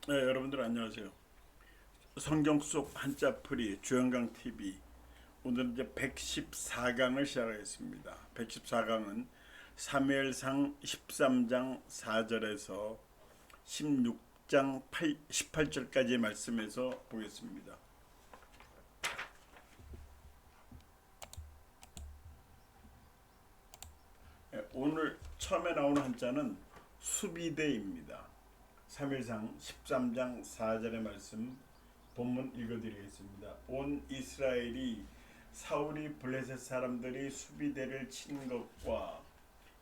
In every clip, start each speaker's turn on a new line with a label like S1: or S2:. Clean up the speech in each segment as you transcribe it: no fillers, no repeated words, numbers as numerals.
S1: 네, 여러분들 안녕하세요. 성경 속 한자풀이 주영강 TV. 오늘 이제 114강을 시작하겠습니다. 114강은 사무엘상 13장 4절에서 16장 18절까지의 말씀에서 보겠습니다. 네, 오늘 처음에 나오는 한자는 수비대입니다. 사무엘상 13장 4절의 말씀 본문 읽어드리겠습니다. 온 이스라엘이 사울이 블레셋 사람들이 수비대를 친 것과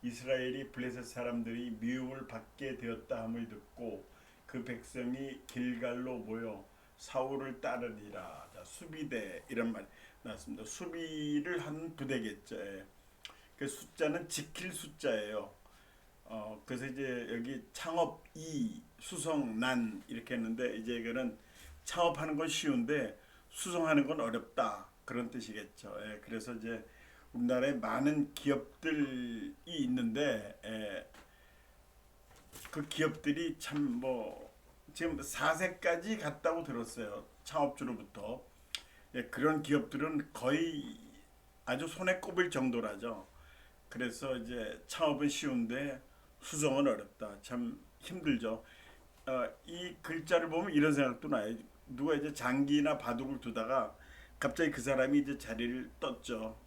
S1: 이스라엘이 블레셋 사람들이 미움을 받게 되었다 함을 듣고 그 백성이 길갈로 모여 사울을 따르니라. 자, 수비대 이런 말 나왔습니다. 수비를 한 부대겠죠. 그 숫자는 지킬 숫자예요. 그래서 이제 여기 창업 이 수성 난 이렇게 했는데 이제 이거는 창업하는 건 쉬운데 수성하는 건 어렵다 그런 뜻이겠죠. 그래서 이제 우리나라에 많은 기업들이 있는데 그 기업들이 참 뭐 지금 4세까지 갔다고 들었어요. 창업주로부터. 그런 기업들은 거의 아주 손에 꼽을 정도라죠. 그래서 이제 창업은 쉬운데 수성은 어렵다. 참 힘들죠. 이 글자를 보면 이런 생각도 나요. 누가 이제 장기나 바둑을 두다가 갑자기 그 사람이 이제 자리를 떴죠.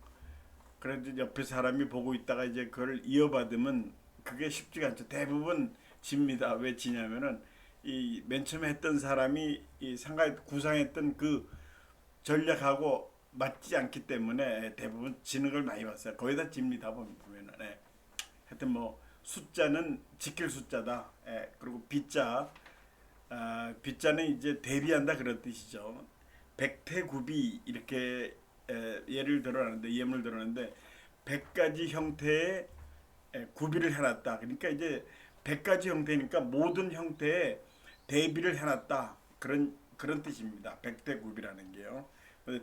S1: 그래도 옆에 사람이 보고 있다가 이제 그걸 이어받으면 그게 쉽지가 않죠. 대부분 집니다. 왜 지냐면은 이 맨 처음에 했던 사람이 이 상가 구상했던 그 전략하고 맞지 않기 때문에 대부분 지는 걸 많이 봤어요. 거의 다 집니다. 보면은. 하여튼 뭐 숫자는 지킬 숫자다. 그리고 비자, 비자는 이제 대비한다 그런 뜻이죠. 백태구비 이렇게 예를 들어놨는데 예문을 들어놨는데 100가지 형태의 구비를 해놨다. 그러니까 이제 100가지 형태니까 모든 형태의 대비를 해놨다. 그런 뜻입니다. 백태구비라는 게요.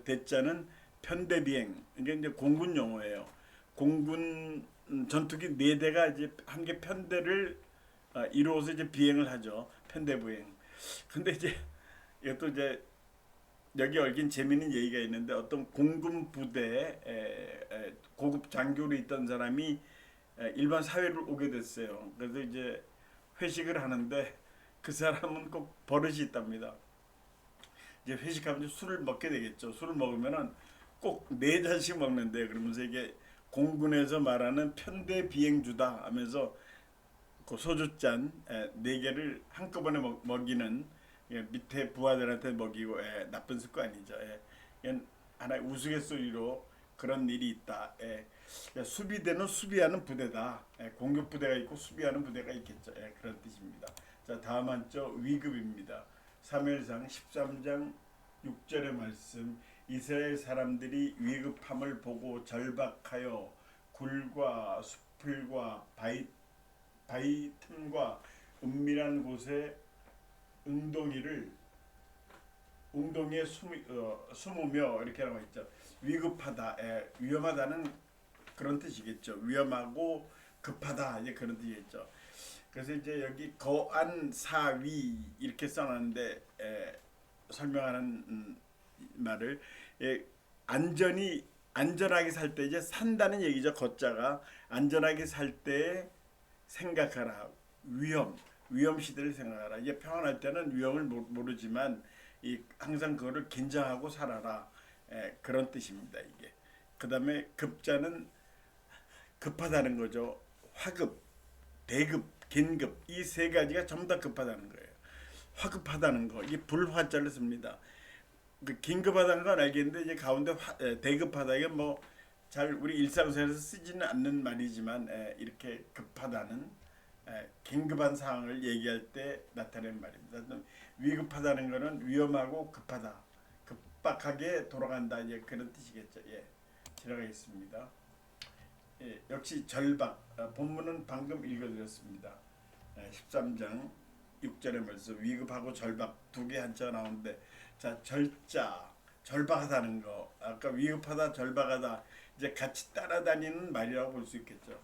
S1: 대자는 편대비행. 이게 이제 공군 용어예요. 공군 전투기 4대가 이제 한 개 편대를 이루어서 이제 비행을 하죠. 편대부행. 근데 이제 이것도 이제 여기 얽힌 재미있는 얘기가 있는데 어떤 공군 부대에 고급 장교로 있던 사람이 일반 사회를 오게 됐어요. 그래서 이제 회식을 하는데 그 사람은 꼭 버릇이 있답니다. 이제 회식하면 술을 먹게 되겠죠. 술을 먹으면은 꼭 4잔씩 먹는데 그러면서 이게 공군에서 말하는 편대 비행주다 하면서 그 소주잔 4개를 한꺼번에 먹이는 밑에 부하들한테 먹이고 나쁜 습관이죠. 이건 하나의 우스갯소리로 그런 일이 있다. 수비대는 수비하는 부대다. 공격 부대가 있고 수비하는 부대가 있겠죠. 그런 뜻입니다. 자, 다음 한자 위급입니다. 사무엘상 13장 6절의 말씀. 이스라엘 사람들이 위급함을 보고 절박하여 굴과 수풀과 바위 틈과 은밀한 곳에 웅덩이에 숨으며 이렇게 나와 있죠. 위급하다, 위험하다는 그런 뜻이겠죠. 위험하고 급하다 이제 그런 뜻이겠죠. 그래서 이제 여기 거안사위 이렇게 써놨는데 설명하는 말을 안전하게 살 때 이제 산다는 얘기죠. 거자가 안전하게 살 때 생각하라. 위험 시대를 생각하라. 이게 평안할 때는 위험을 모르지만 항상 그거를 긴장하고 살아라. 그런 뜻입니다. 이게. 그다음에 급자는 급하다는 거죠. 화급, 대급, 긴급 이 3가지가 전부 다 급하다는 거예요. 화급하다는 거. 이게 불화자를 씁니다. 그 긴급하다는 건 알겠는데 이제 가운데 대급하다 이게 뭐 잘 우리 일상생활에서 쓰지는 않는 말이지만 이렇게 급하다는 긴급한 상황을 얘기할 때 나타내는 말입니다. 위급하다는 것은 위험하고 급하다, 급박하게 돌아간다 이제 그런 뜻이겠죠. 지나가겠습니다. 역시 절박. 본문은 방금 읽어드렸습니다. 13장 6절의 말씀 위급하고 절박 2개 한자가 나오는데 자 절자 절박하다는 거 아까 위급하다 절박하다 이제 같이 따라다니는 말이라고 볼 수 있겠죠.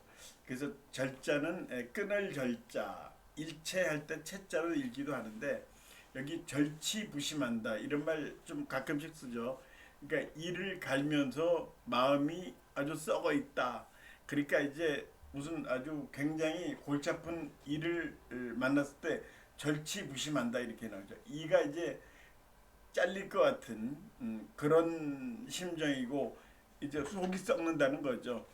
S1: 그래서 절자는 끊을 절자 일체할 때 채자로 읽기도 하는데 여기 절치부심한다 이런 말 좀 가끔씩 쓰죠. 그러니까 이를 갈면서 마음이 아주 썩어 있다. 그러니까 이제 무슨 아주 굉장히 골치 아픈 일을 만났을 때 절치부심한다 이렇게 나오죠. 이가 이제 잘릴 것 같은 그런 심정이고 이제 속이 썩는다는 거죠.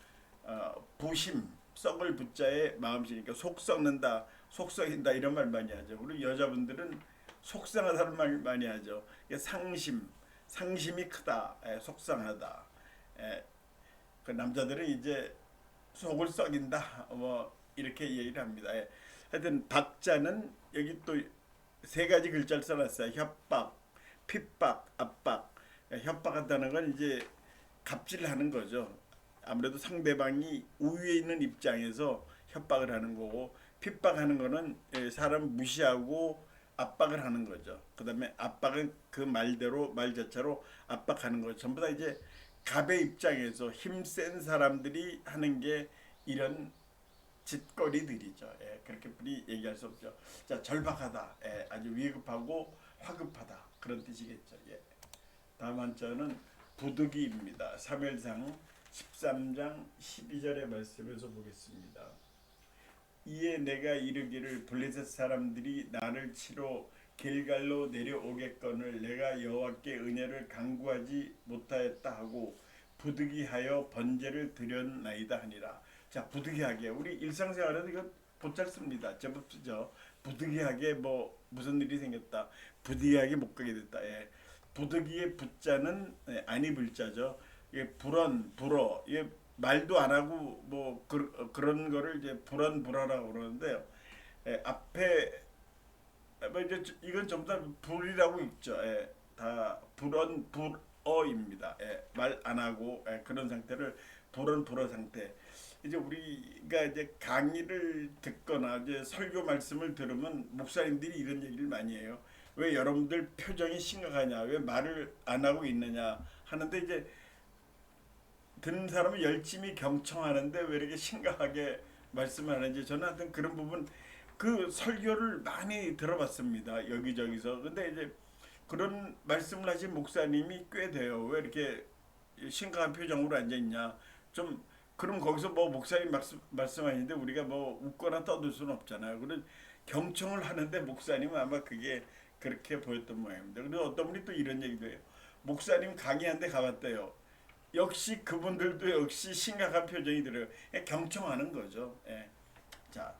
S1: 부심, 썩을 부자에 마음씨니까 속 썩는다, 속 썩인다 이런 말 많이 하죠. 그리고 여자분들은 속상하다는 말 많이 하죠. 상심, 상심이 크다, 속상하다. 그 남자들은 이제 속을 썩인다, 뭐 이렇게 얘기를 합니다. 하여튼 박자는 여기 또 세 가지 글자를 써놨어요. 협박, 핍박, 압박. 협박한다는 건 이제 갑질하는 거죠. 아무래도 상대방이 우위에 있는 입장에서 협박을 하는 거고 핍박하는 거는 사람 무시하고 압박을 하는 거죠. 그다음에 압박은 그 말대로 말 자체로 압박하는 거죠. 전부 다 이제 갑의 입장에서 힘센 사람들이 하는 게 이런 짓거리들이죠. 그렇게 뿐이 얘기할 수 없죠. 자, 절박하다. 아주 위급하고 화급하다. 그런 뜻이겠죠. 다음 한자는 부득이입니다. 사무엘상 13장 12절의 말씀에서 보겠습니다. 이에 내가 이르기를 블레셋 사람들이 나를 치러 길갈로 내려오겠거늘 내가 여호와께 은혜를 간구하지 못하였다 하고 부득이하여 번제를 드렸나이다 하니라. 자, 부득이하게 우리 일상생활에서 이거 곧잘 씁니다. 제법 쓰죠. 부득이하게 뭐 무슨 일이 생겼다. 부득이하게 못 가게 됐다. 부득이의 부자는 아니 불자죠. 이게 불언 불어 이게 말도 안 하고 뭐 그런 거를 이제 불언불어라고 그러는데요. 앞에 뭐 이제 이건 전부 다 불이라고 있죠. 다 불언불어입니다. 말 안 하고 그런 상태를 불언불어 상태. 이제 우리가 이제 강의를 듣거나 이제 설교 말씀을 들으면 목사님들이 이런 얘기를 많이 해요. 왜 여러분들 표정이 심각하냐? 왜 말을 안 하고 있느냐? 하는데 이제 듣는 사람은 열심히 경청하는데 왜 이렇게 심각하게 말씀하는지 저는 하여튼 그런 부분 그 설교를 많이 들어봤습니다. 여기저기서. 근데 이제 그런 말씀을 하신 목사님이 꽤 돼요. 왜 이렇게 심각한 표정으로 앉아 있냐? 좀 그럼 거기서 뭐 목사님 말씀하시는데 우리가 뭐 웃거나 떠들 수는 없잖아요. 그런 경청을 하는데 목사님은 아마 그게 그렇게 보였던 모양입니다. 그리고 어떤 분이 또 이런 얘기도 해요. 목사님 강의한데 가봤대요. 역시 그분들도 역시 심각한 표정이 들어요. 경청하는 거죠. 자,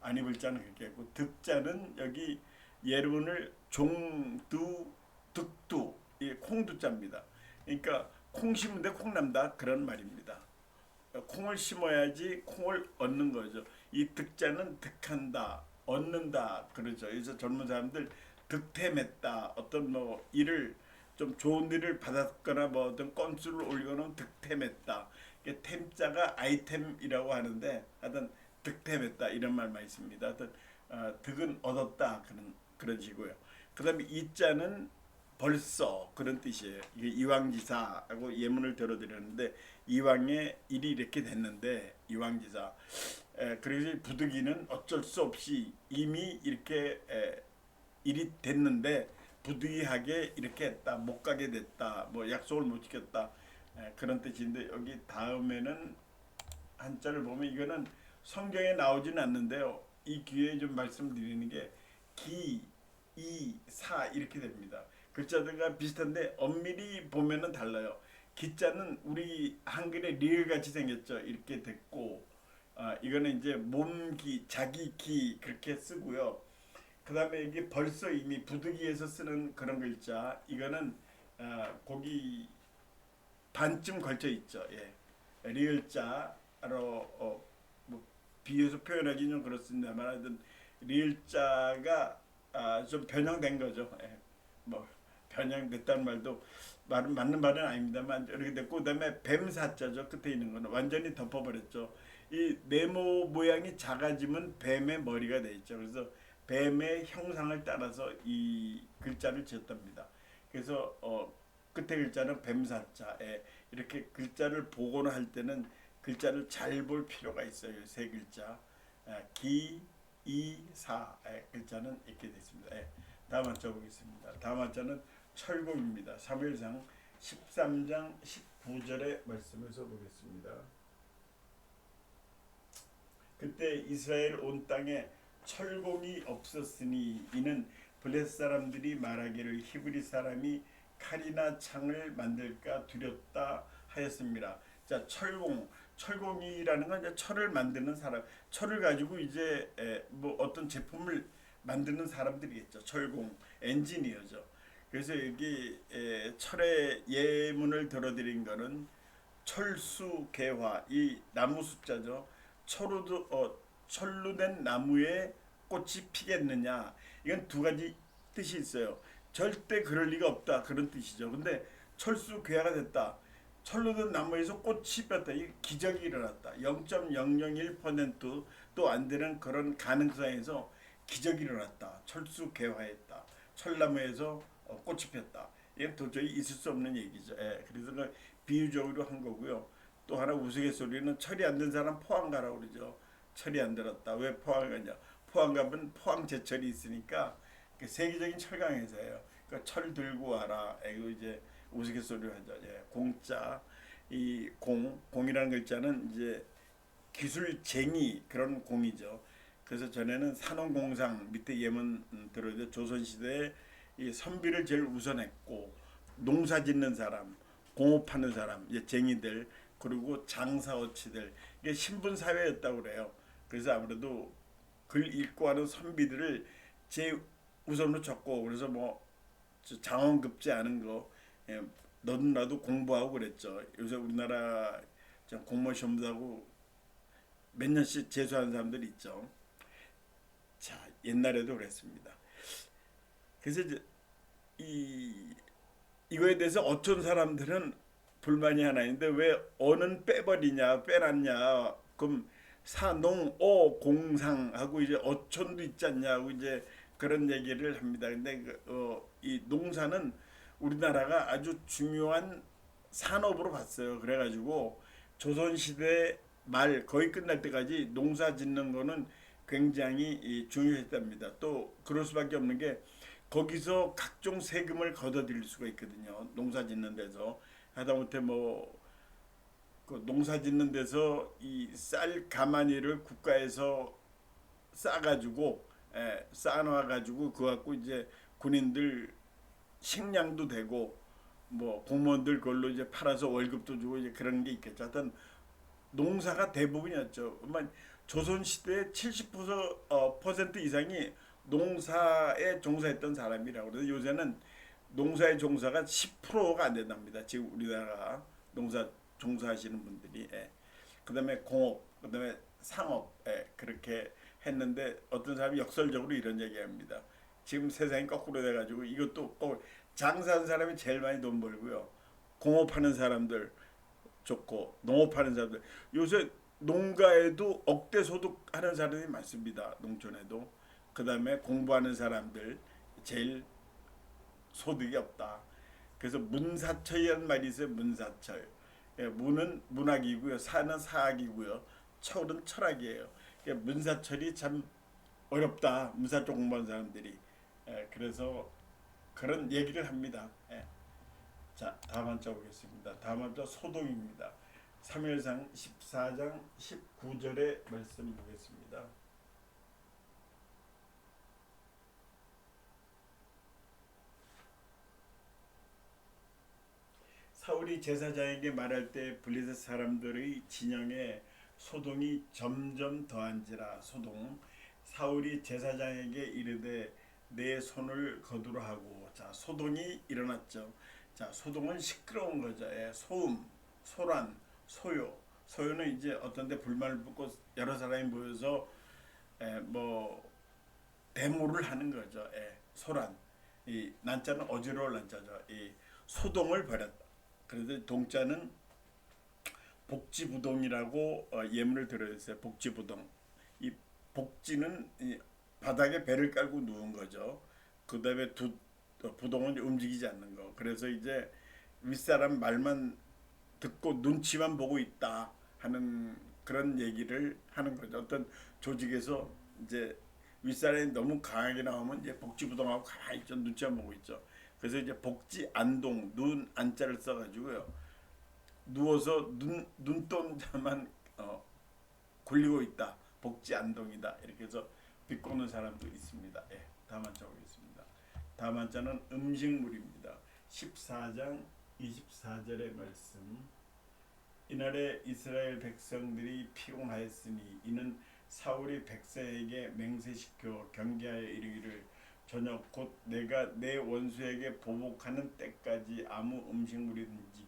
S1: 안입을자는 그렇게 했고 득자는 여기 예문을 종두 득두 콩두자입니다. 그러니까 콩 심은데 콩난다 그런 말입니다. 콩을 심어야지 콩을 얻는 거죠. 이 득자는 득한다, 얻는다 그러죠. 그래서 젊은 사람들 득템했다, 어떤 뭐 일을 좀 좋은 일을 받았거나 뭐 어떤 건수를 올리거나 득템했다. 이게 템자가 아이템이라고 하는데 하여튼 득템했다 이런 말만 있습니다. 하여튼 득은 얻었다 그런 식이고요. 그다음에 이자는 벌써 그런 뜻이에요. 이게 이왕지사하고 예문을 들어드렸는데 이왕의 일이 이렇게 됐는데 이왕지사. 그래서 부득이는 어쩔 수 없이 이미 이렇게 일이 됐는데 부득이하게 이렇게 했다. 못 가게 됐다. 뭐 약속을 못 지켰다. 그런 뜻인데 여기 다음에는 한자를 보면 이거는 성경에 나오지는 않는데요. 이 기회에 좀 말씀드리는 게 기, 이, 사 이렇게 됩니다. 글자들과 비슷한데 엄밀히 보면은 달라요. 기자는 우리 한글의 리을 같이 생겼죠. 이렇게 됐고 이거는 이제 몸기, 자기 기 그렇게 쓰고요. 그 다음에 이게 벌써 이미 부득이해서 쓰는 그런 글자 이거는 거기 반쯤 걸쳐 있죠. 리을자로 뭐 비유해서 표현하기는 좀 그렇습니다만 하여튼 리을자가 좀 변형된 거죠. 뭐 변형됐다는 말도 맞는 말은 아닙니다만 이렇게 됐고 그다음에 뱀사자죠. 끝에 있는 거는 완전히 덮어버렸죠. 이 네모 모양이 작아지면 뱀의 머리가 돼 있죠. 그래서 뱀의 형상을 따라서 이 글자를 지었답니다. 그래서 끝에 글자는 뱀사자에 이렇게 글자를 보거나 할 때는 글자를 잘 볼 필요가 있어요. 세 글자 기, 이, 사 글자는 이렇게 됐습니다. 다음 한자 보겠습니다. 다음 한자는 철공입니다. 사무엘상 13장 19절의 말씀에서 보겠습니다. 그때 이스라엘 온 땅에 철공이 없었으니 이는 블레셋 사람들이 말하기를 히브리 사람이 칼이나 창을 만들까 두렵다 하였습니다. 자, 철공이라는 건 이제 철을 만드는 사람, 철을 가지고 이제 뭐 어떤 제품을 만드는 사람들이겠죠. 철공, 엔지니어죠. 그래서 여기 철의 예문을 들어드린 거는 철수개화, 이 나무 숫자죠. 철로 된 나무에 꽃이 피겠느냐, 이건 두 가지 뜻이 있어요. 절대 그럴 리가 없다, 그런 뜻이죠. 근데 철수괴화가 됐다, 철로 된 나무에서 꽃이 폈다, 이 기적이 일어났다. 0.001%도 안 되는 그런 가능성에서 기적이 일어났다. 철수괴화했다, 철나무에서 꽃이 폈다. 이건 도저히 있을 수 없는 얘기죠. 그래서 그 비유적으로 한 거고요. 또 하나 우스갯소리는 철이 안 든 사람 포항 가라고 그러죠. 철이 안 들었다. 왜 포항 가냐? 포항 가면 포항 제철이 있으니까 세계적인 철강 회사예요. 그러니까 철 들고 와라. 이거 이제 우스갯소리로 하죠. 공짜, 이 공이라는 글자는 이제 기술쟁이, 그런 공이죠. 그래서 전에는 산업공상 밑에 예문 들어요. 조선시대에 이 선비를 제일 우선했고, 농사짓는 사람, 공업하는 사람, 이제 쟁이들, 그리고 장사어치들, 이게 신분 사회였다고 그래요. 그래서 아무래도 글 읽고 하는 선비들을 제 우선으로 쳤고, 그래서 뭐 장원급제 하는 거, 너도 나도 공부하고 그랬죠. 요새 우리나라 공무원 시험도 하고 몇 년씩 재수하는 사람들이 있죠. 자, 옛날에도 그랬습니다. 그래서 이제 이거에 대해서 어떤 사람들은 불만이 하나 있는데, 왜 어는 빼버리냐, 빼놨냐, 그럼 사농어 공상하고 이제 어촌도 있지 않냐고 이제 그런 얘기를 합니다. 근데 이 농사는 우리나라가 아주 중요한 산업으로 봤어요. 그래가지고 조선시대 말 거의 끝날 때까지 농사 짓는 거는 굉장히 중요했답니다. 또 그럴 수밖에 없는 게, 거기서 각종 세금을 걷어들일 수가 있거든요. 농사 짓는 데서. 하다못해 그 농사 짓는 데서 이 쌀 가마니를 국가에서 싸가지고, 쌓아놔가지고 그거 갖고 이제 군인들 식량도 되고, 뭐 공무원들 그걸로 이제 팔아서 월급도 주고 이제 그런 게 있겠죠. 하여튼 농사가 대부분이었죠. 조선 시대 70% 이상이 농사에 종사했던 사람이라고. 그래서 요새는 농사의 종사가 10%가 안 된답니다. 지금 우리나라 농사 종사하시는 분들이. 그다음에 공업, 그다음에 상업, 그렇게 했는데, 어떤 사람이 역설적으로 이런 얘기합니다. 지금 세상이 거꾸로 돼가지고 이것도 장사하는 사람이 제일 많이 돈 벌고요. 공업하는 사람들 좋고, 농업하는 사람들, 요새 농가에도 억대 소득하는 사람이 많습니다. 농촌에도. 그다음에 공부하는 사람들 제일 소득이 없다. 그래서 문사철이라는 말이 있어요. 문사철. 문은 문학이고요, 사는 사학이고요, 철은 철학이에요. 그러니까 문사철이 참 어렵다, 문사 쪽 공부하는 사람들이. 그래서 그런 얘기를 합니다. 자, 다음 한자 보겠습니다. 다음 한자 소동입니다. 사무엘상 14장 19절의 말씀 보겠습니다. 사울이 제사장에게 말할 때 블레셋 사람들의 진영에 소동이 점점 더한지라. 소동. 사울이 제사장에게 이르되 내 손을 거두라 하고. 자, 소동이 일어났죠. 자, 소동은 시끄러운 거죠. 소음, 소란, 소요. 소요는 이제 어떤데 불만을 붓고 여러 사람이 모여서 뭐 데모를 하는 거죠. 소란. 이 난자는 어지러울 난자죠. 이 소동을 벌였다. 그래서 동자는 복지부동이라고 예문을 들어있어요. 복지부동. 이 복지는 이 바닥에 배를 깔고 누운 거죠. 그 다음에 부동은 움직이지 않는 거. 그래서 이제 윗사람 말만 듣고 눈치만 보고 있다 하는 그런 얘기를 하는 거죠. 어떤 조직에서 이제 윗사람이 너무 강하게 나오면 이제 복지부동하고 가만히 있죠. 눈치 안 보고 있죠. 그래서 이제 복지 안동 눈 안자를 써가지고요. 누워서 눈동자만 굴리고 있다. 복지 안동이다. 이렇게 해서 비꼬는 사람도 있습니다. 예, 다음 한자 보겠습니다. 다음 한자는 음식물입니다. 14장 24절의 말씀. 이날에 이스라엘 백성들이 피곤하였으니 이는 사울이 백성에게 맹세시켜 경계하여 이르기를 저녁 곧 내가 내 원수에게 보복하는 때까지 아무 음식물이든지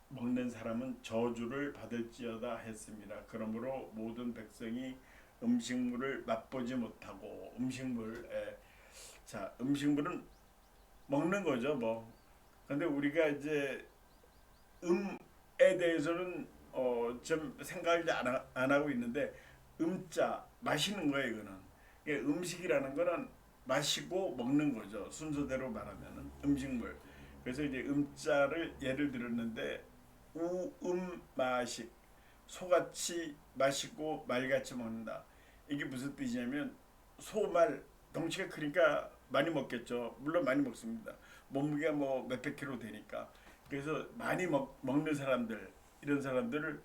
S1: 먹는 사람은 저주를 받을지어다 했습니다. 그러므로 모든 백성이 음식물을 맛보지 못하고 자 음식물은 먹는 거죠 뭐. 근데 우리가 이제 음에 대해서는 좀 생각을 안 하고 있는데 음자 마시는 거예요 이거는. 음식이라는 거는 마시고 먹는 거죠. 순서대로 말하면은 음식물. 그래서 이제 음자를 예를 들었는데 우음마식 소같이 마시고 말같이 먹는다. 이게 무슨 뜻이냐면 소말 덩치가 크니까 많이 먹겠죠. 물론 많이 먹습니다. 몸무게가 뭐 몇백 킬로 되니까. 그래서 많이 먹는 사람들 이런 사람들을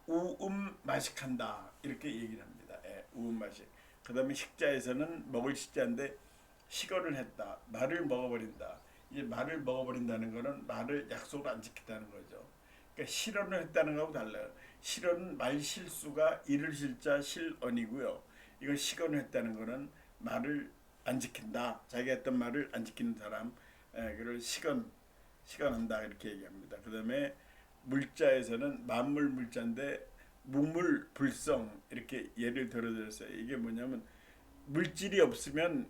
S1: 우음마식한다 이렇게 얘기를 합니다. 예, 우음마식. 그다음에 식자에서는 먹을 식자인데 식어를 했다. 말을 먹어버린다. 이제 말을 먹어버린다는 거는 말을 약속을 안 지켰다는 거죠. 그러니까 실언을 했다는 거하고 달라요. 실언은 말 실수가 이를 실자 실언이고요. 이걸 식언을 했다는 거는 말을 안 지킨다. 자기가 했던 말을 안 지키는 사람, 그걸 식언한다 이렇게 얘기합니다. 그다음에 물자에서는 만물 물자인데 무물불성 이렇게 예를 들어드렸어요. 이게 뭐냐면 물질이 없으면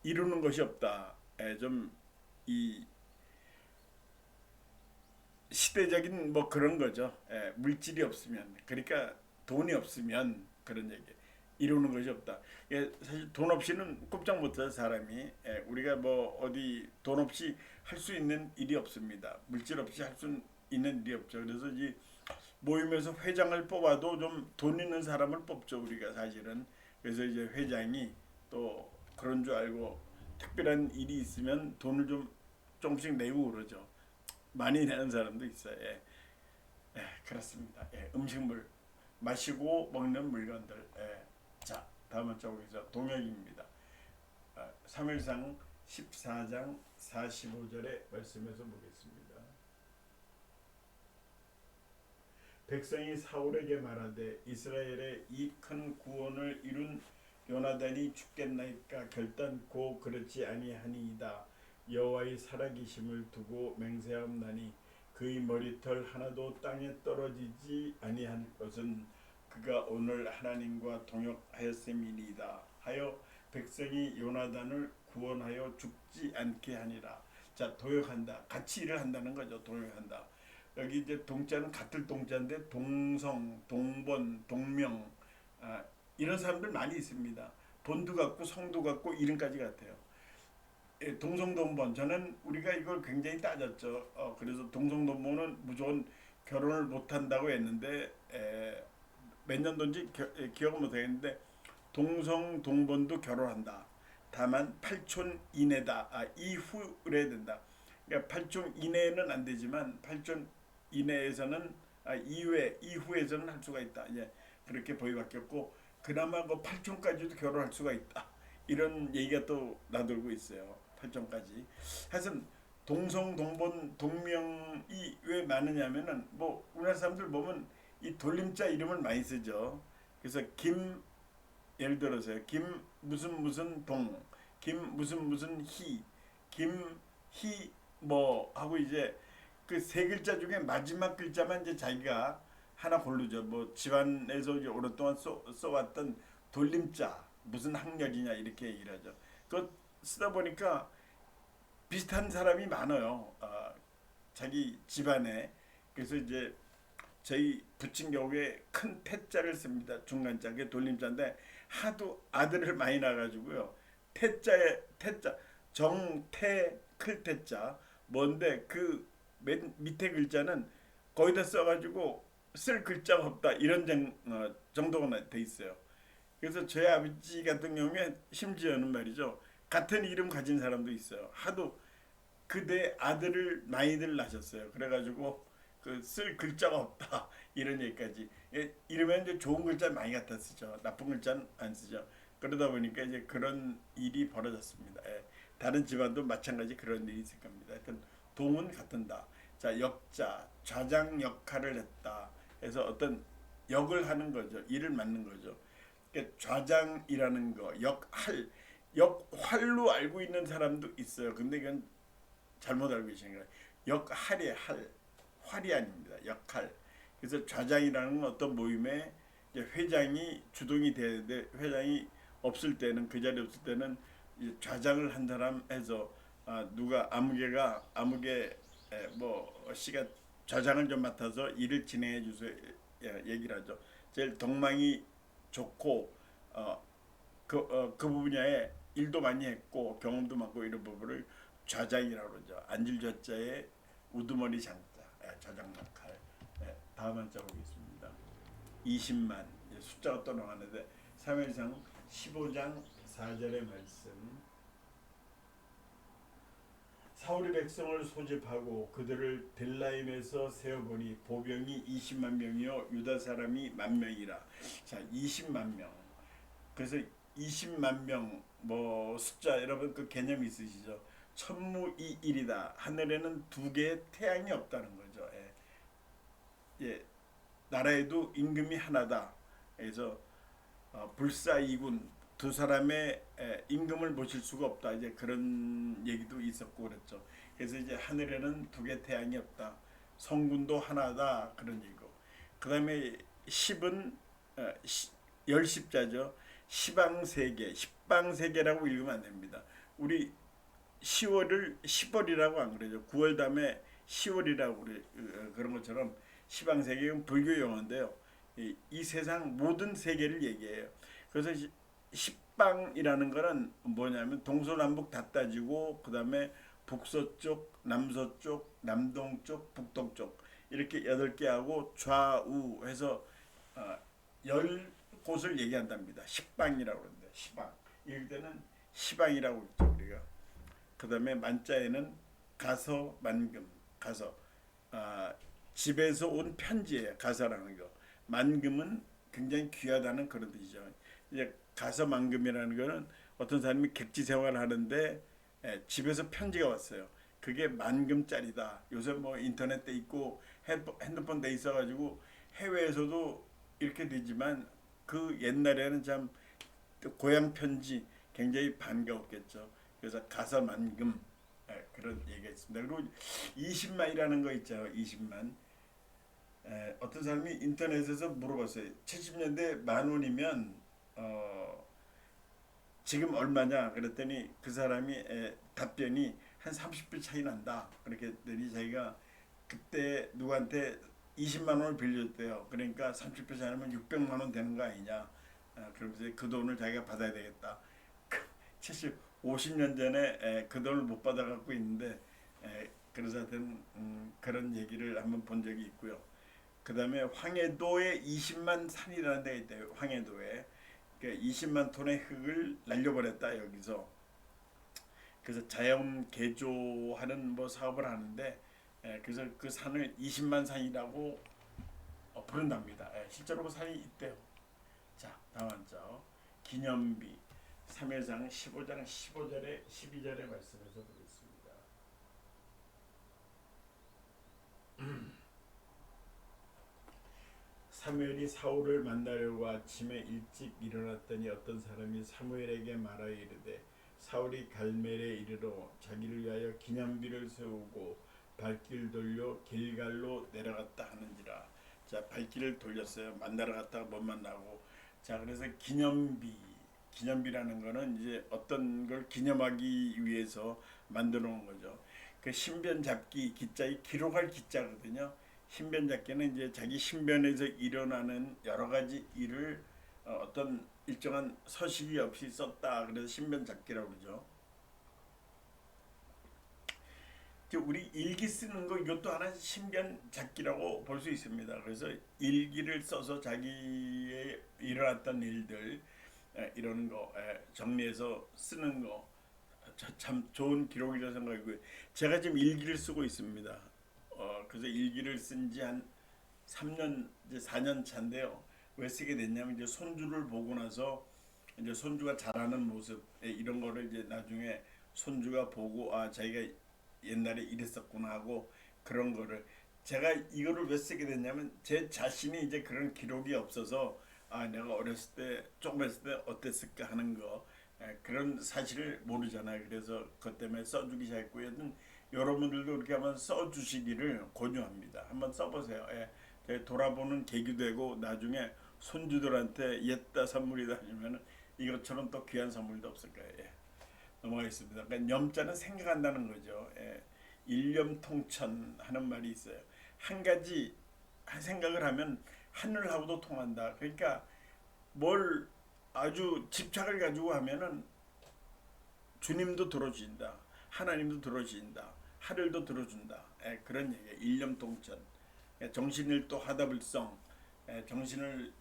S1: 이루는 것이 없다. 좀 이 시대적인 뭐 그런 거죠. 물질이 없으면 그러니까 돈이 없으면 그런 얘기. 이루는 것이 없다. 사실 돈 없이는 꼼짝 못해요 사람이. 우리가 뭐 어디 돈 없이 할 수 있는 일이 없습니다. 물질 없이 할 수 있는 일이 없죠. 그래서 이 모임에서 회장을 뽑아도 좀 돈 있는 사람을 뽑죠 우리가 사실은. 그래서 이제 회장이 또 그런 줄 알고 특별한 일이 있으면 돈을 좀 조금씩 내고 그러죠. 많이 내는 사람도 있어요. 그렇습니다. 음식물 마시고 먹는 물건들. 자 다음은 쪽에서 동역입니다. 3일상 14장 45절의 말씀에서 보겠습니다. 백성이 사울에게 말하되 이스라엘의 이 큰 구원을 이룬 요나단이 죽겠나이까 결단코 그렇지 아니하니이다. 여호와의 살아계심을 두고 맹세하옵나니 그의 머리털 하나도 땅에 떨어지지 아니한 것은 그가 오늘 하나님과 동역하였음이니이다 하여 백성이 요나단을 구원하여 죽지 않게 하니라. 자 동역한다. 같이 일을 한다는 거죠. 동역한다. 여기 이제 동자는 같을 동자인데 동성, 동본, 동명 이런 사람들 많이 있습니다. 본도 같고 성도 같고 이름까지 같아요. 동성동본 저는 우리가 이걸 굉장히 따졌죠. 그래서 동성동본은 무조건 결혼을 못한다고 했는데 몇 년도인지 기억을 못하겠는데 동성동본도 결혼한다. 다만 8촌 이내다. 이후에 된다. 그러니까 8촌 이내는 안 되지만 8촌 이내에서는 이후에서는 할 수가 있다. 그렇게 법이 바뀌었고 그나마 그 8촌까지도 결혼할 수가 있다. 이런 얘기가 또 나돌고 있어요. 8촌까지. 하여튼 동성, 동본, 동명이 왜 많으냐면은 뭐 우리나라 사람들 보면 이 돌림자 이름을 많이 쓰죠. 그래서 예를 들어서요. 김 무슨 무슨 동, 김 무슨 무슨 희, 김희 뭐 하고 이제 그 세 글자 중에 마지막 글자만 이제 자기가 하나 고르죠. 뭐 집안에서 이제 오랫동안 써왔던 돌림자 무슨 학렬이냐 이렇게 얘기를 하죠. 그거 쓰다 보니까 비슷한 사람이 많아요. 자기 집안에. 그래서 이제 저희 부친 경우에 큰 태자를 씁니다. 중간자 그게 돌림자인데 하도 아들을 많이 낳아가지고요. 태자에 태자 정태 클태자 뭔데 그 맨 밑에 글자는 거의 다 써가지고 쓸 글자가 없다 이런 정도가 돼 있어요. 그래서 저희 아버지 같은 경우에 심지어는 말이죠. 같은 이름 가진 사람도 있어요. 하도 그대 아들을 많이들 낳으셨어요. 그래가지고 그 쓸 글자가 없다 이런 얘기까지. 예, 이러면 이제 좋은 글자 많이 갖다 쓰죠. 나쁜 글자는 안 쓰죠. 그러다 보니까 이제 그런 일이 벌어졌습니다. 예, 다른 집안도 마찬가지 그런 일이 있을 겁니다. 하여튼 동은 같은다. 자, 역자 좌장 역할을 했다. 해서 어떤 역을 하는 거죠. 일을 맡는 거죠. 그러니까 좌장이라는 거 역할 역활로 알고 있는 사람도 있어요. 근데 이건 잘못 알고 계시는 거예요. 역할의 할, 활이 아닙니다. 역할. 그래서 좌장이라는 어떤 모임에 이제 회장이 주동이 되는데 회장이 없을 때는 그 자리에 없을 때는 이제 좌장을 한 사람 해서 누가 아무개가 아무개 뭐 씨가 좌장을 좀 맡아서 일을 진행해 주세요. 얘기를 하죠. 제일 덕망이 좋고 그 분야에 일도 많이 했고 경험도 많고 이런 부분을 좌장이라고 그러죠. 앉을 좌자에 우두머리 장자, 좌장 역할. 다음 한자 보겠습니다. 20만 숫자가 또 나왔는데 사무엘상 15장 4절의 말씀. 사울이 백성을 소집하고 그들을 델라임에서 세어보니 보병이 20만 명이요 유다 사람이 10,000명이라. 자, 20만 명. 그래서 20만 명 뭐 숫자 여러분 그 개념 있으시죠? 천무이일이다. 하늘에는 두 개의 태양이 없다는 거죠. 예, 나라에도 임금이 하나다. 그래서 불사이군 두 사람의 임금을 모실 수가 없다. 이제 그런 얘기도 있었고 그랬죠. 그래서 이제 하늘에는 두 개 태양이 없다. 성군도 하나다 그런 얘기고. 그다음에 10은 열십자죠. 시방세계, 십방세계라고 읽으면 안 됩니다. 우리 10월을 10월이라고 안 그러죠. 9월 다음에 10월이라고 그래. 그런 것처럼 시방세계는 불교 용어인데요. 이 세상 모든 세계를 얘기해요. 그래서 십방이라는 거는 뭐냐면 동서남북 다 따지고 그 다음에 북서쪽, 남서쪽, 남동쪽, 북동쪽 이렇게 8개 하고 좌우 해서 열 곳을 얘기한답니다. 십방이라고 그러는데 시방 이럴 때는 시방이라고 그러죠 우리가. 그 다음에 만자에는 가서 만금 가서 집에서 온 편지예요. 가서라는 거. 만금은 굉장히 귀하다는 그런 뜻이죠. 이제 가서만금이라는 거는 어떤 사람이 객지 생활을 하는데 집에서 편지가 왔어요. 그게 만금짜리다. 요새 뭐 인터넷 돼 있고 핸드폰 돼 있어가지고 해외에서도 이렇게 되지만 그 옛날에는 참 고향 편지 굉장히 반가웠겠죠. 그래서 가서만금 그런 얘기가 있습니다. 그리고 20만이라는 거 있죠. 20만. 어떤 사람이 인터넷에서 물어봤어요. 70년대 10,000원이면 지금 얼마냐? 그랬더니 그 사람이 답변이 한 30불 차이 난다. 그렇게 했더니 자기가 그때 누구한테 20만 원을 빌려줬대요. 그러니까 30불 차이 나면 600만 원 되는 거 아니냐? 그러면서 그 돈을 자기가 받아야 되겠다. 50년 전에 그 돈을 못 받아 갖고 있는데 그래서 하여튼 그런 얘기를 한번 본 적이 있고요. 그 다음에 황해도에 20만 산이라는 데가 있대요. 황해도에. 그러니까 20만 톤의 흙을 날려버렸다 여기서. 그래서 자연 개조하는 뭐 사업을 하는데 그래서 그 산을 20만 산이라고 부른답니다. 실제로 그 산이 있대요. 자, 다음 한자 기념비. 3회장 15장 15절에 12절의 말씀에서 보겠습니다. 사무엘이 사울을 만나려고 아침에 일찍 일어났더니 어떤 사람이 사무엘에게 말하여 이르되 사울이 갈멜에 이르러 자기를 위하여 기념비를 세우고 발길 돌려 길갈로 내려갔다 하는지라. 자, 발길을 돌렸어요. 만나러 갔다가 못 만나고. 자, 그래서 기념비라는 거는 이제 어떤 걸 기념하기 위해서 만들어 놓은 거죠. 그 신변 잡기 기자이 기록할 기자거든요. 신변 잡기는 이제 자기 신변에서 일어나는 여러 가지 일을 어떤 일정한 서식이 없이 썼다. 그래서 신변 잡기라고 그러죠. 우리 일기 쓰는 거 이것도 하나 신변 잡기라고 볼 수 있습니다. 그래서 일기를 써서 자기의 일어났던 일들 이런 거 정리해서 쓰는 거 참 좋은 기록이라고 생각하고요. 제가 지금 일기를 쓰고 있습니다. 그래서 일기를 쓴 지 한 3년 이제 4년 차인데요. 왜 쓰게 됐냐면 이제 손주를 보고 나서 이제 손주가 자라는 모습 이런 거를 이제 나중에 손주가 보고 아 자기가 옛날에 이랬었구나 하고 그런 거를 제가 이거를 왜 쓰게 됐냐면 제 자신이 이제 그런 기록이 없어서 아 내가 어렸을 때 조금 했을 때 어땠을까 하는 거 그런 사실을 모르잖아요. 그래서 그것 때문에 써주기 시작했고요. 여러분들도 이렇게 한번 써주시기를 권유합니다. 한번 써보세요. 돌아보는 계기도 되고 나중에 손주들한테 옛다 선물이다 하면 이것처럼 또 귀한 선물도 없을 거예요. 넘어가겠습니다. 그러니까 염자는 생각한다는 거죠. 일념통천 하는 말이 있어요. 한 가지 생각을 하면 하늘하고도 통한다. 그러니까 뭘 아주 집착을 가지고 하면은 주님도 들어주신다. 하나님도 들어주신다. 하늘도 들어준다. 그런 얘기예요. 일념통천. 정신을 또 하다불성. 정신을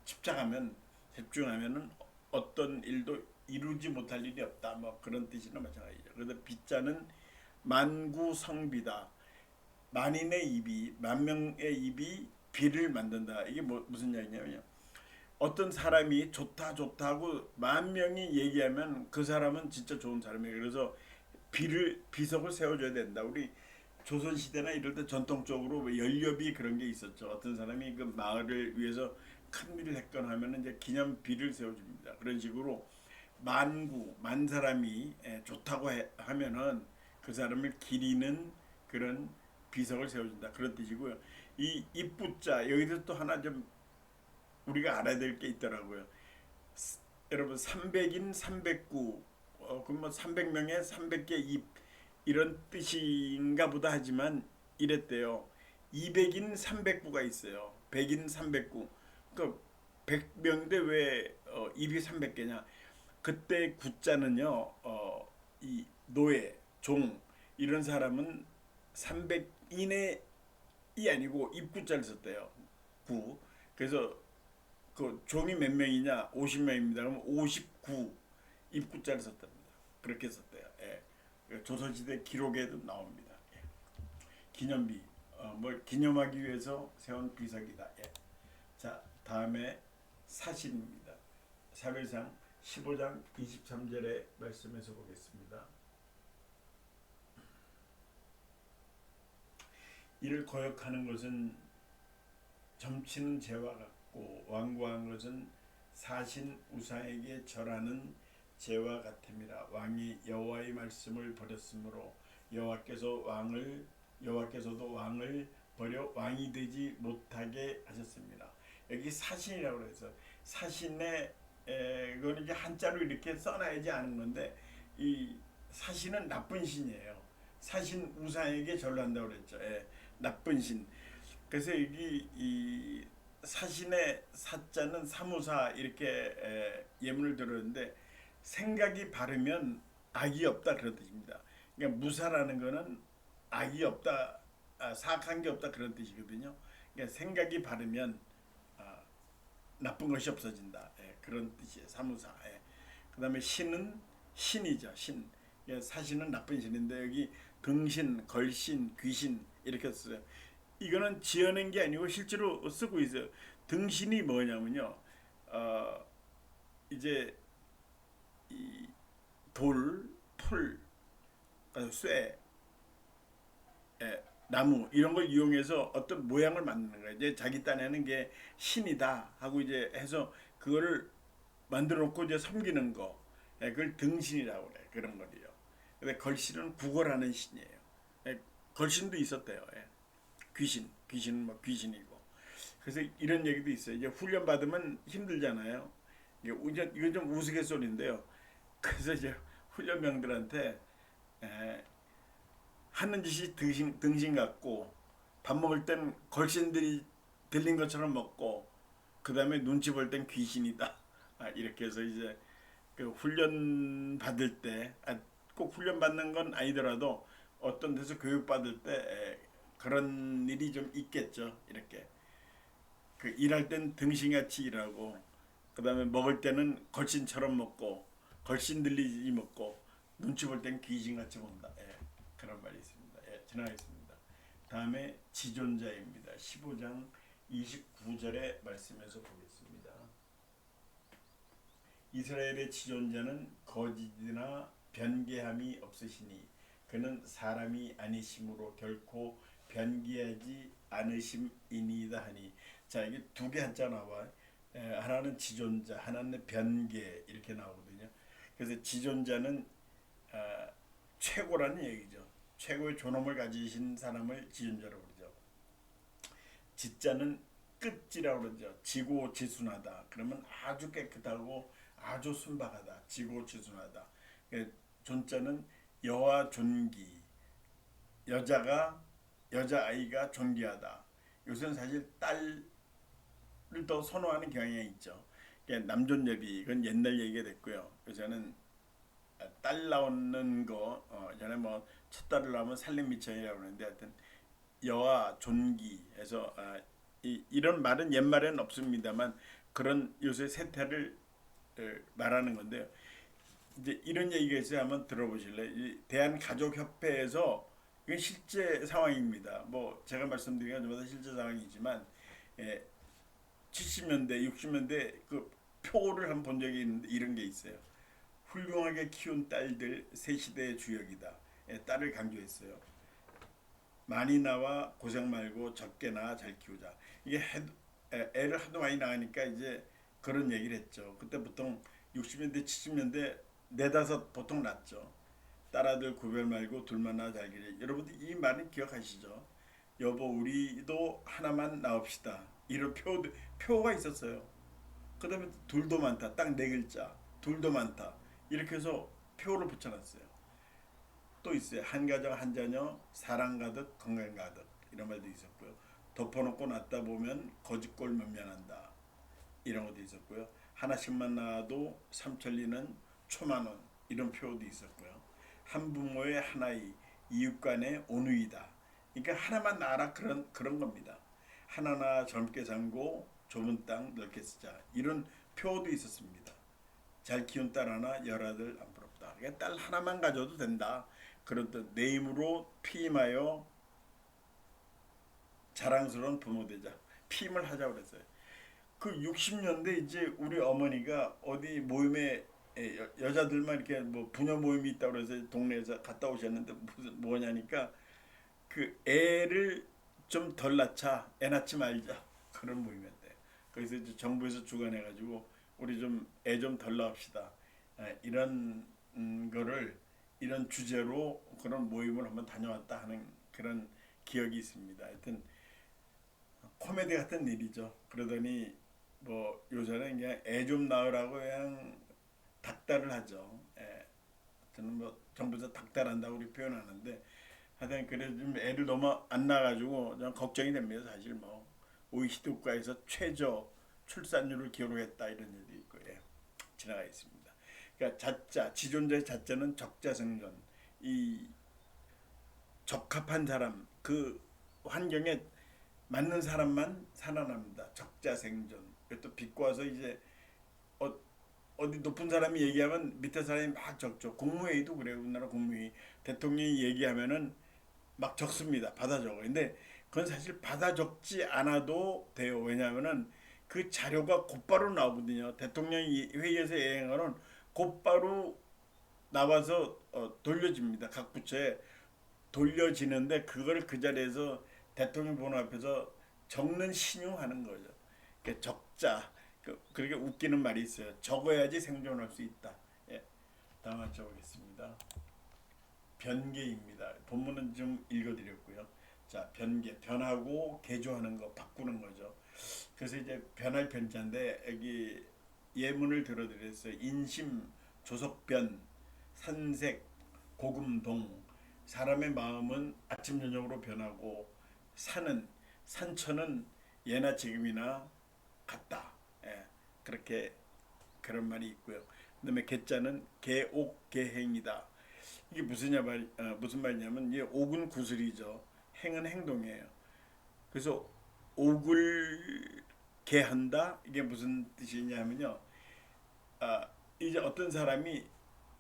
S1: 집중하면은 어떤 일도 이루지 못할 일이 없다. 뭐 그런 뜻이나 마찬가지죠. 그래서 빗자는 만구성비다. 만인의 입이 만명의 입이 비를 만든다. 이게 무슨 얘기냐면요. 어떤 사람이 좋다 좋다 하고 만 명이 얘기하면 그 사람은 진짜 좋은 사람이에요. 그래서 비석을 세워줘야 된다. 우리 조선 시대나 이럴 때 전통적으로 연료비 그런 게 있었죠. 어떤 사람이 그 마을을 위해서 큰 일을 했거나 하면 이제 기념비를 세워줍니다. 그런 식으로 만 사람이 좋다고 하면은 그 사람을 기리는 그런 비석을 세워준다. 그런 뜻이고요. 이 입부자 여기서 또 하나 좀 우리가 알아야 될 게 있더라고요. 여러분 300인 309 그럼 뭐 300명에 300개 입 이런 뜻인가 보다 하지만 이랬대요. 200인 309가 있어요. 100인 309. 그러니까 100명대 왜 입이 300개냐? 그때 구자는요. 이 노예, 종 이런 사람은 300인의 이 아니고 입구자를 썼대요. 구. 그래서 그 종이 몇 명이냐? 50명입니다. 그럼 59 입구자를 썼답니다. 그렇게 썼대요. 조선시대 기록에도 나옵니다. 기념비, 뭘 기념하기 위해서 세운 비석이다. 자, 다음에 사신입니다. 사별상 15장 23절의 말씀에서 보겠습니다. 이를 거역하는 것은 점치는 죄와 같고 완고한 것은 사신 우상에게 절하는 죄와 같음이라. 왕이 여호와의 말씀을 버렸으므로 여호와께서도 왕을 버려 왕이 되지 못하게 하셨습니다. 여기 사신이라고 해서 사신의 그건 이제 한자로 이렇게 써놔야지 않은 건데 이 사신은 나쁜 신이에요. 사신 우상에게 절한다고 그랬죠. 나쁜 신. 그래서 여기 이 사신의 사자는 사무사 이렇게 예문을 들었는데 생각이 바르면 악이 없다 그런 뜻입니다. 그러니까 무사라는 거는 악이 없다, 사악한 게 없다 그런 뜻이거든요. 그러니까 생각이 바르면 나쁜 것이 없어진다. 그런 뜻이에요. 사무사. 그다음에 신은 신이죠. 신. 사신은 나쁜 신인데 여기 등신, 걸신, 귀신 이렇게 써요. 이거는 지어낸 게 아니고 실제로 쓰고 있어요. 등신이 뭐냐면요. 이제 이 돌, 풀, 쇠, 나무 이런 걸 이용해서 어떤 모양을 만드는 거예요. 이제 자기 딴에는 게 신이다 하고 이제 해서 그거를 만들어 놓고 이제 섬기는 거. 그걸 등신이라고 그래. 그런 거리요. 근데 걸신은 구걸하는 신이에요. 걸신도 있었대요. 귀신은 뭐 귀신이고. 그래서 이런 얘기도 있어요. 이제 훈련 받으면 힘들잖아요. 이건 좀 우스갯소리인데요. 그래서 이제 훈련병들한테 하는 짓이 등신 같고 밥 먹을 땐 걸신들이 들린 것처럼 먹고 그 다음에 눈치 볼 땐 귀신이다. 이렇게 해서 이제 그 훈련 받을 때 꼭 훈련 받는 건 아니더라도 어떤 데서 교육 받을 때 그런 일이 좀 있겠죠. 이렇게 그 일할 땐 등신같이 일하고 그다음에 먹을 때는 걸신처럼 먹고 걸신 들리지 먹고 눈치 볼 땐 귀신같이 본다. 예, 그런 말이 있습니다. 예, 지나가겠습니다. 다음에 지존자입니다. 15장 29절의 말씀에서 보겠습니다. 이스라엘의 지존자는 거짓이나 변개함이 없으시니 그는 사람이 아니심으로 결코 변개하지 않으심이니이다 하니. 자, 이게 두 개 한자 나와. 하나는 지존자, 하나는 변개 이렇게 나오거든요. 그래서 지존자는 최고라는 얘기죠. 최고의 존엄을 가지신 사람을 지존자라고 그러죠. 지자는 끝지라고 그러죠. 지고지순하다. 그러면 아주 깨끗하고 아주 순박하다. 지고지순하다. 존자는 여와 존귀. 여자아이가 존귀하다. 요새는 사실 딸을 더 선호하는 경향이 있죠. 남존여비 이건 옛날 얘기가 됐고요. 요새는 딸 나오는 거 전에 뭐 첫딸을 낳으면 살림미천이라고 그러는데 하여튼 여와 존귀해서 이런 말은 옛말에는 없습니다만 그런 요새 세태를 말하는 건데요. 이제 이런 얘기가 있어요. 한번 들어보실래요? 대한가족협회에서 이건 실제 상황입니다. 뭐 제가 말씀드린 건 좀 실제 상황이지만 70년대, 60년대 그 표를 한 본 적이 있는데 이런 게 있어요. 훌륭하게 키운 딸들 새 시대의 주역이다. 딸을 강조했어요. 많이 나와 고생 말고 적게 낳아 잘 키우자. 이게 애를 하도 많이 낳으니까 이제 그런 얘기를 했죠. 그때 보통 60년대, 70년대 네다섯 보통 낳죠. 딸아들 구별 말고 둘만 낳아 잘 기르자. 여러분들 이 말은 기억하시죠? 여보 우리도 하나만 낳읍시다. 이런 표가 있었어요. 그 다음에 둘도 많다. 딱 네 글자. 둘도 많다. 이렇게 해서 표를 붙여놨어요. 또 있어요. 한 가정 한 자녀 사랑 가득 건강 가득 이런 말도 있었고요. 덮어놓고 낳다 보면 거짓골 면면한다. 이런 것도 있었고요. 하나씩만 낳아도 삼천리는 초만원 이런 표도 있었고요. 한 부모의 하나이 이웃 간의 온유이다. 그러니까 하나만 낳아라 그런 겁니다. 하나나 젊게 살고 좁은 땅 넓게 쓰자 이런 표도 있었습니다. 잘 키운 딸 하나 열아들 안 부럽다. 그러니까 딸 하나만 가져도 된다. 그런 뜻. 내 힘으로 피임하여 자랑스러운 부모 되자. 피임을 하자 그랬어요. 그 60년대 이제 우리 어머니가 어디 모임에 여자들만 이렇게 뭐 부녀 모임이 있다고 그래서 동네에서 갔다 오셨는데 무슨 뭐냐니까 그 애를 좀 덜 낳자. 애 낳지 말자. 그런 모임이었대요. 그래서 이제 정부에서 주관해가지고 우리 좀 애 좀 덜 낳읍시다. 이런 거를 이런 주제로 그런 모임을 한번 다녀왔다 하는 그런 기억이 있습니다. 하여튼 코미디 같은 일이죠. 그러더니 뭐 요새는 그냥 애 좀 낳으라고 그냥 닥달을 하죠. 저는 뭐 정부에서 닥달한다고 우리 표현하는데 하여튼 그래 좀 애를 너무 안 낳아가지고 좀 걱정이 됩니다. 사실 뭐 OECD 국가에서 최저 출산율을 기록했다 이런 일도 있고 지나가 있습니다. 그러니까 자자 지존자의 자자는 적자생존 이 적합한 사람 그 환경에 맞는 사람만 살아납니다. 적자생존. 또 비꼬아서 이제 어디 높은 사람이 얘기하면 밑에 사람이 막 적죠. 국무회의도 그래요. 우리나라 국무회의 대통령이 얘기하면은 막 적습니다. 받아 적어. 근데 그건 사실 받아 적지 않아도 돼요. 왜냐하면은 그 자료가 곧바로 나오거든요. 대통령이 회의에서 얘기하는 곧바로 나와서 돌려집니다. 각 부처에 돌려지는데 그걸 그 자리에서 대통령 보는 앞에서 적는 신용하는 거죠. 그러니까 적자. 그렇게 웃기는 말이 있어요. 적어야지 생존할 수 있다. 예. 다음 한번 적어보겠습니다. 변개입니다. 본문은 좀 읽어드렸고요. 자, 변개, 변하고 개조하는 거, 바꾸는 거죠. 그래서 이제 변할 변자인데 여기 예문을 들어드렸어요. 인심, 조석변, 산색, 고금동. 사람의 마음은 아침 저녁으로 변하고 산천은 예나 지금이나 같다. 예, 그렇게 그런 말이 있고요. 그다음에 개자는 개옥개행이다. 이게 무슨 말이냐면 이게 옥은 구슬이죠. 행은 행동이에요. 그래서 옥을 개한다 이게 무슨 뜻이냐면요. 아, 이제 어떤 사람이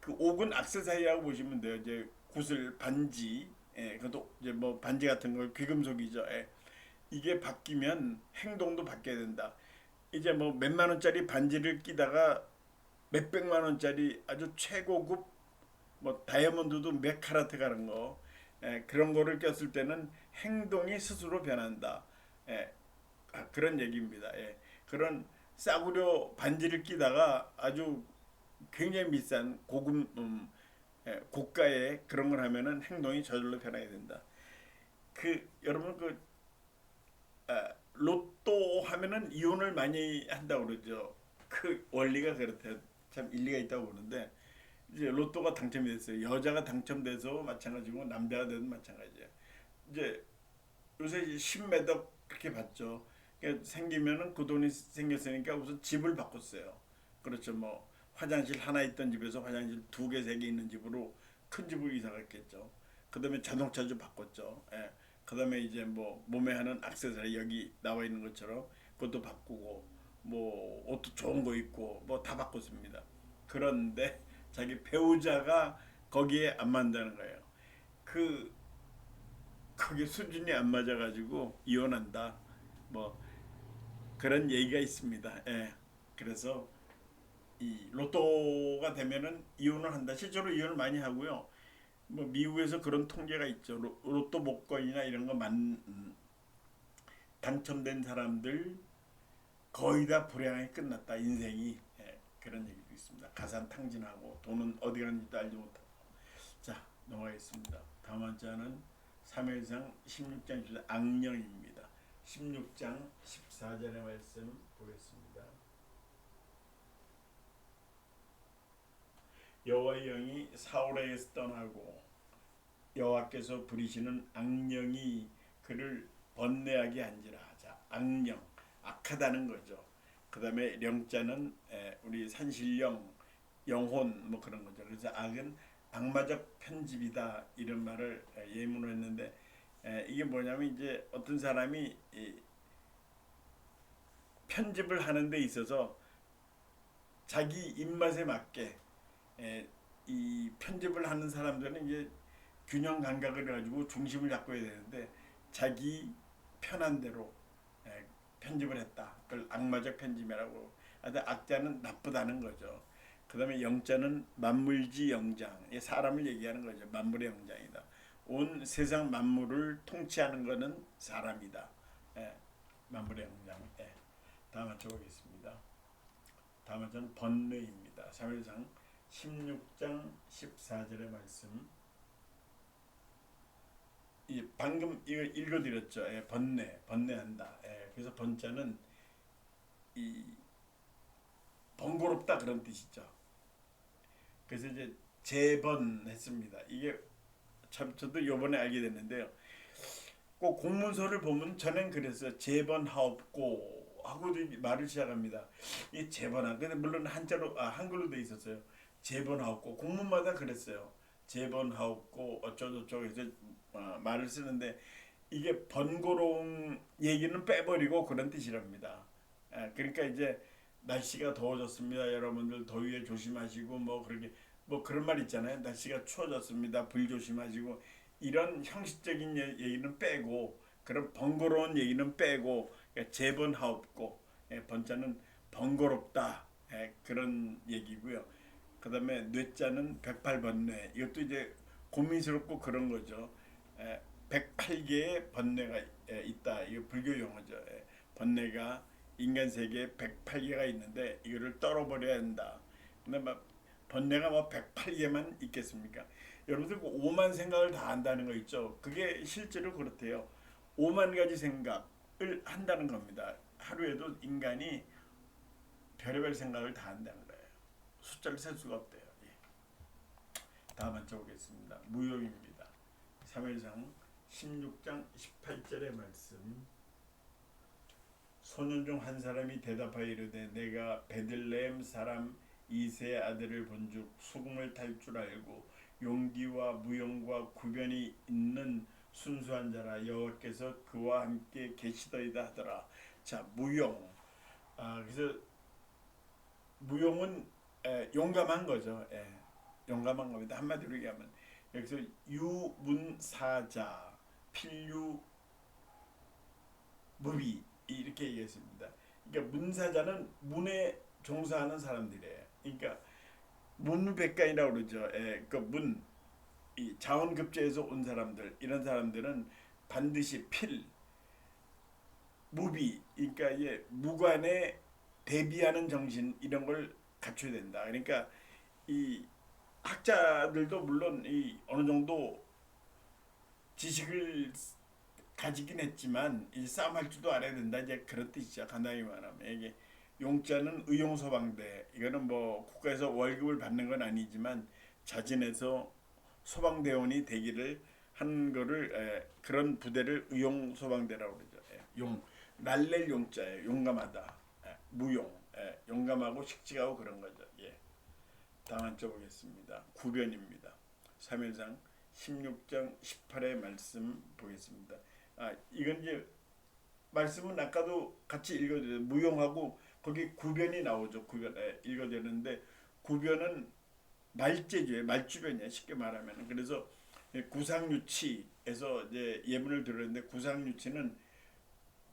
S1: 그 옥은 액세서리라고 보시면 돼요. 이제 구슬, 반지, 그것도 이제 뭐 반지 같은 거 귀금속이죠. 이게 바뀌면 행동도 바뀌어야 된다. 이제 뭐 몇만 원짜리 반지를 끼다가 몇백만 원짜리 아주 최고급 뭐 다이아몬드도 몇 카라트 가는 거, 그런 거를 꼈을 때는 행동이 스스로 변한다. 예, 그런 얘기입니다. 그런 싸구려 반지를 끼다가 아주 굉장히 비싼 고급 고가의 그런 걸 하면은 행동이 저절로 변하게 된다. 그 여러분 그 로또 하면은 이혼을 많이 한다고 그러죠. 그 원리가 그렇대요. 참 일리가 있다고 보는데 이제 로또가 당첨이 됐어요. 여자가 당첨돼서 마찬가지고 남자가 돼도 마찬가지예요. 이제 요새 신매덕 그렇게 받죠. 그러니까 생기면은 그 돈이 생겼으니까 우선 집을 바꿨어요. 그렇죠. 뭐 화장실 하나 있던 집에서 화장실 두 개, 세 개 있는 집으로 큰 집으로 이사 갔겠죠. 그다음에 자동차도 바꿨죠. 그다음에 이제 뭐 몸에 하는 액세서리 여기 나와 있는 것처럼 그것도 바꾸고 뭐 옷도 좋은 거 입고 뭐 다 바꿨습니다. 그런데 자기 배우자가 거기에 안 맞는다는 거예요. 그 그게 수준이 안 맞아가지고 이혼한다. 뭐 그런 얘기가 있습니다. 그래서 이 로또가 되면은 이혼을 한다. 실제로 이혼을 많이 하고요. 뭐 미국에서 그런 통계가 있죠. 로또 복권이나 이런 거 당첨된 사람들 거의 다 불행하게 끝났다. 인생이. 그런 얘기도 있습니다. 가산 탕진하고 돈은 어디 갔는지도 알지 못하고. 자, 넘어가겠습니다. 다음 한자는 3회상 16장 14 악령입니다. 16장 14절의 말씀 보겠습니다. 여호와의 영이 사울에게서 떠나고 여호와께서 부리시는 악령이 그를 번뇌하게 한지라. 자, 악령, 악하다는 거죠. 그 다음에 영자는 우리 산신령, 영혼 뭐 그런 거죠. 그래서 악은 악마적 편집이다 이런 말을 예문을 했는데 이게 뭐냐면 이제 어떤 사람이 편집을 하는 데 있어서 자기 입맛에 맞게 이 편집을 하는 사람들은 이제 균형 감각을 가지고 중심을 잡고 해야 되는데 자기 편한 대로 편집을 했다. 그걸 악마적 편집이라고. 하여튼 악자는 나쁘다는 거죠. 그 다음에 영자는 만물지 영장. 사람을 얘기하는 거죠. 만물의 영장이다. 온 세상 만물을 통치하는 것은 사람이다. 만물의 영장. 다음 한번 보겠습니다. 다음 한자는 번뇌입니다. 사회상 16장 14절의 말씀. 방금 이걸 읽어드렸죠. 번뇌한다. 그래서 번자는 이 번거롭다 그런 뜻이죠. 그래서 이제 재번했습니다. 이게 참 저도 요번에 알게 됐는데요. 꼭 공문서를 보면 전엔 그랬어요. 재번하옵고 하고 말을 시작합니다. 이 재번한. 근데 물론 한자로 한글로 돼 있었어요. 재번하옵고 공문마다 그랬어요. 재번하옵고 어쩌고저쩌고 해서 말을 쓰는데 이게 번거로운 얘기는 빼버리고 그런 뜻이랍니다. 그러니까 이제 날씨가 더워졌습니다. 여러분들 더위에 조심하시고 뭐 그렇게 뭐 그런 말 있잖아요. 날씨가 추워졌습니다. 불 조심하시고 이런 형식적인 얘기는 빼고 그런 번거로운 얘기는 빼고 재번하옵고 번자는 번거롭다 그런 얘기고요. 그다음에 뇌자는 108번뇌 이것도 이제 고민스럽고 그런 거죠. 108개의 번뇌가 있다. 이거 불교 용어죠. 번뇌가 인간 세계에 108개가 있는데 이거를 떨어버려야 한다. 근데 막 번뇌가 뭐 108개만 있겠습니까? 여러분들 5만 생각을 다 한다는 거 있죠. 그게 실제로 그렇대요. 5만 가지 생각을 한다는 겁니다. 하루에도 인간이 별의별 생각을 다 한다는 거예요. 숫자를 셀 수가 없대요. 다음 한자 보겠습니다. 무용입니다. 3회상 16장 18절의 말씀. 소년 중 한 사람이 대답하여 이르되 내가 베들레헴 사람 이새의 아들을 본즉 수금을 탈 줄 알고 용기와 무용과 구변이 있는 순수한 자라 여호와께서 그와 함께 계시더이다 하더라. 자, 무용. 그래서 무용은 용감한 거죠. 용감한 겁니다. 한마디로 얘기하면 여기서 유문사자 필유 무비 이렇게 얘기했습니다. 그러니까 문사자는 문에 종사하는 사람들이에요. 그러니까 문무백관이라고 그러죠. 이 자원급제에서 온 사람들 이런 사람들은 반드시 무비 그러니까 무관에 대비하는 정신 이런 걸 갖춰야 된다. 그러니까 이 학자들도 물론 이 어느 정도 지식을 가지긴 했지만 이 싸움할 줄도 알아야 된다. 이제 그런 뜻이죠. 간단히 말하면 이게 용자는 의용소방대 이거는 뭐 국가에서 월급을 받는 건 아니지만 자진해서 소방대원이 되기를 한 거를 그런 부대를 의용소방대라고 그러죠. 용 날랠 용자예요. 용감하다. 무용 용감하고 씩씩하고 그런 거죠. 다음 한쪽 보겠습니다. 구변입니다. 사무엘상 16장 18의 말씀 보겠습니다. 이건 이제 말씀은 아까도 같이 읽어드려요. 무용하고 거기 구변이 나오죠. 구변 읽어드렸는데 구변은 말재주예요. 말주변이에요. 쉽게 말하면. 그래서 구상유치에서 이제 예문을 들었는데 구상유치는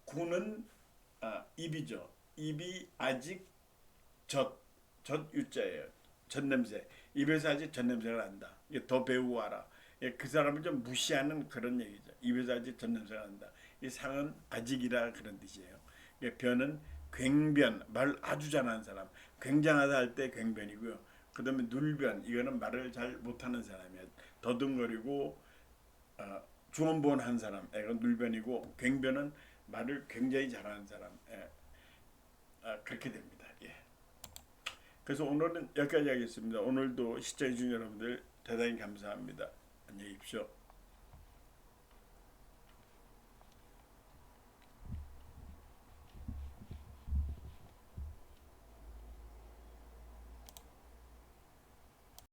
S1: 구는 입이죠. 입이 아직 젖유자예요. 젖냄새. 입에서 아직 젖냄새가 난다. 이게 더 배우고 와라. 그 사람을 좀 무시하는 그런 얘기죠. 입에서 아직 젖냄새가 난다. 이 상은 아직이라 그런 뜻이에요. 변은 괭변, 말 아주 잘하는 사람. 굉장하다 할 때 괭변이고요. 그 다음에 눌변, 이거는 말을 잘 못하는 사람이에요. 더듬거리고 주원보원한 사람, 이건 눌변이고 괭변은 말을 굉장히 잘하는 사람. 그렇게 됩니다. 그래서 오늘은 여기까지 하겠습니다. 오늘도 시청해주신 여러분들 대단히 감사합니다. 안녕히 계십시오.